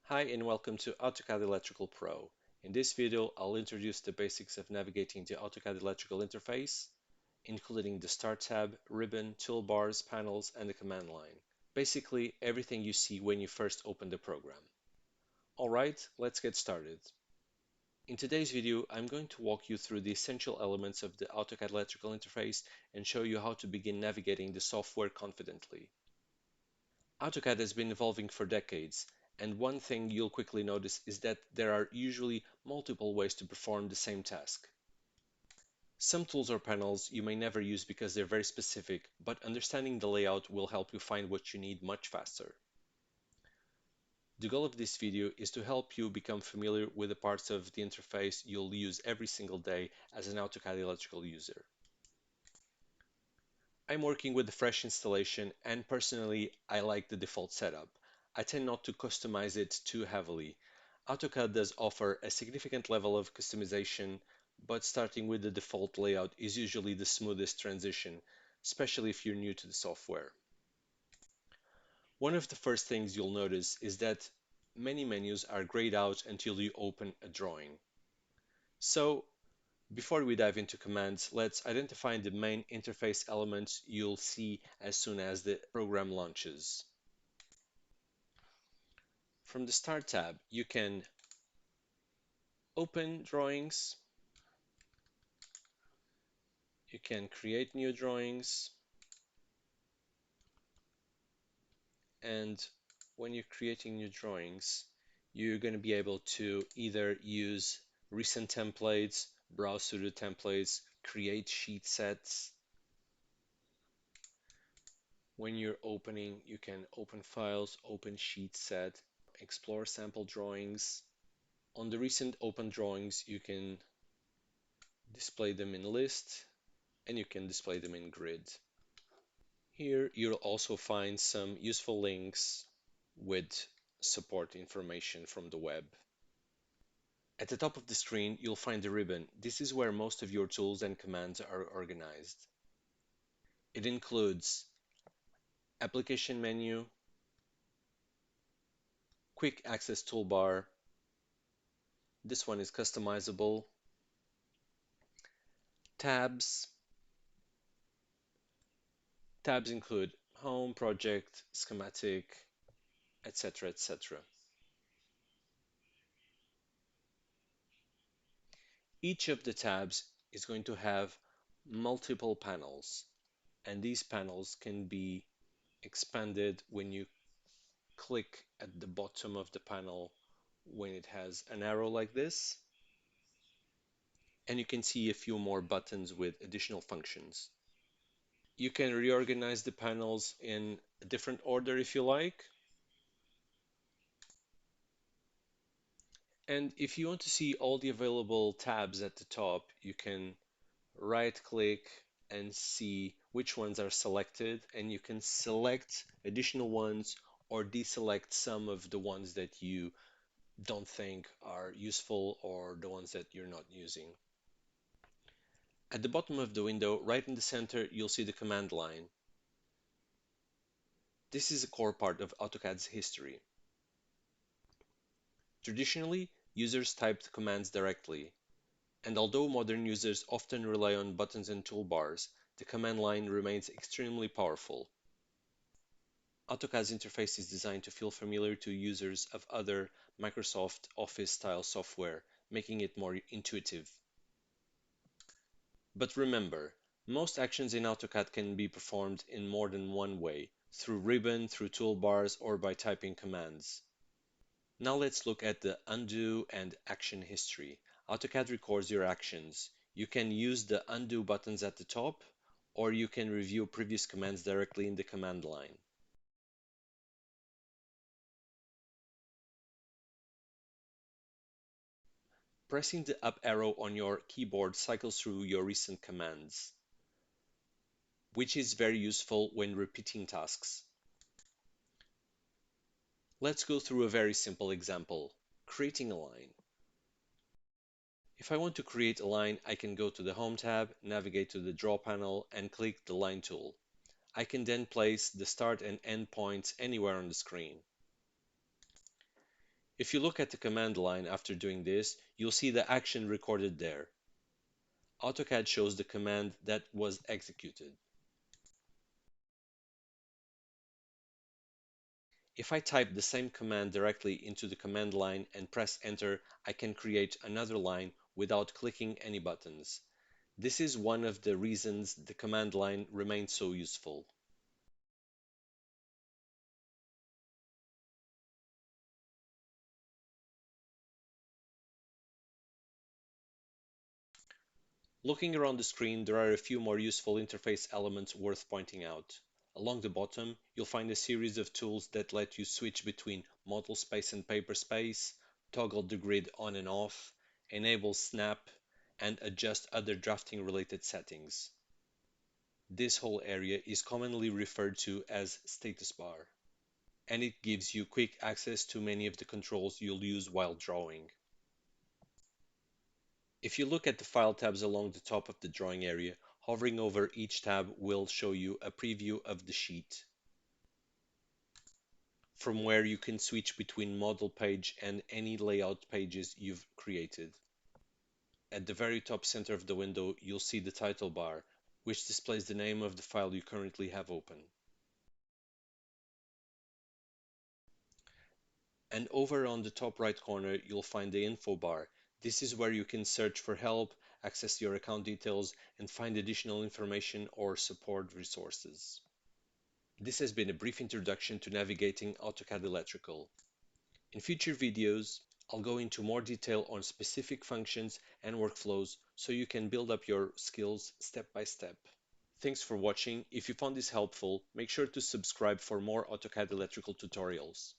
Hi and welcome to AutoCAD Electrical Pro. In this video, I'll introduce the basics of navigating the AutoCAD Electrical interface, including the Start tab, ribbon, toolbars, panels, and the command line. Basically, everything you see when you first open the program. Alright, let's get started. In today's video, I'm going to walk you through the essential elements of the AutoCAD Electrical interface and show you how to begin navigating the software confidently. AutoCAD has been evolving for decades, and one thing you'll quickly notice is that there are usually multiple ways to perform the same task. Some tools or panels you may never use because they're very specific, but understanding the layout will help you find what you need much faster. The goal of this video is to help you become familiar with the parts of the interface you'll use every single day as an AutoCAD electrical user. I'm working with a fresh installation, and personally, I like the default setup. I tend not to customize it too heavily. AutoCAD does offer a significant level of customization, but starting with the default layout is usually the smoothest transition, especially if you're new to the software. One of the first things you'll notice is that many menus are grayed out until you open a drawing. So, before we dive into commands, let's identify the main interface elements you'll see as soon as the program launches. From the Start tab, you can open drawings, you can create new drawings, and when you're creating new drawings, you're going to be able to either use recent templates, browse through the templates, create sheet sets. When you're opening, you can open files, open sheet set, explore sample drawings. On the recent open drawings, you can display them in list and you can display them in grid. Here you'll also find some useful links with support information from the web. At the top of the screen, you'll find the ribbon. This is where most of your tools and commands are organized. It includes application menu, quick access toolbar. This one is customizable. Tabs. Tabs include home, project, schematic, etc., etc. Each of the tabs is going to have multiple panels, and these panels can be expanded when you click at the bottom of the panel when it has an arrow like this, and you can see a few more buttons with additional functions. You can reorganize the panels in a different order if you like. And if you want to see all the available tabs at the top, you can right click and see which ones are selected, and you can select additional ones or deselect some of the ones that you don't think are useful or the ones that you're not using. At the bottom of the window, right in the center, you'll see the command line. This is a core part of AutoCAD's history. Traditionally, users typed commands directly, and although modern users often rely on buttons and toolbars, the command line remains extremely powerful. AutoCAD's interface is designed to feel familiar to users of other Microsoft Office-style software, making it more intuitive. But remember, most actions in AutoCAD can be performed in more than one way, through ribbon, through toolbars, or by typing commands. Now let's look at the undo and action history. AutoCAD records your actions. You can use the undo buttons at the top, or you can review previous commands directly in the command line. Pressing the up arrow on your keyboard cycles through your recent commands, which is very useful when repeating tasks. Let's go through a very simple example, creating a line. If I want to create a line, I can go to the Home tab, navigate to the Draw panel, and click the Line tool. I can then place the start and end points anywhere on the screen. If you look at the command line after doing this, you'll see the action recorded there. AutoCAD shows the command that was executed. If I type the same command directly into the command line and press enter, I can create another line without clicking any buttons. This is one of the reasons the command line remains so useful. Looking around the screen, there are a few more useful interface elements worth pointing out. Along the bottom, you'll find a series of tools that let you switch between model space and paper space, toggle the grid on and off, enable snap, and adjust other drafting related settings. This whole area is commonly referred to as status bar, and it gives you quick access to many of the controls you'll use while drawing. If you look at the file tabs along the top of the drawing area, hovering over each tab will show you a preview of the sheet, from where you can switch between model page and any layout pages you've created. At the very top center of the window, you'll see the title bar, which displays the name of the file you currently have open. And over on the top right corner, you'll find the info bar. This is where you can search for help, access your account details, and find additional information or support resources. This has been a brief introduction to navigating AutoCAD Electrical. In future videos, I'll go into more detail on specific functions and workflows so you can build up your skills step by step. Thanks for watching. If you found this helpful, make sure to subscribe for more AutoCAD Electrical tutorials.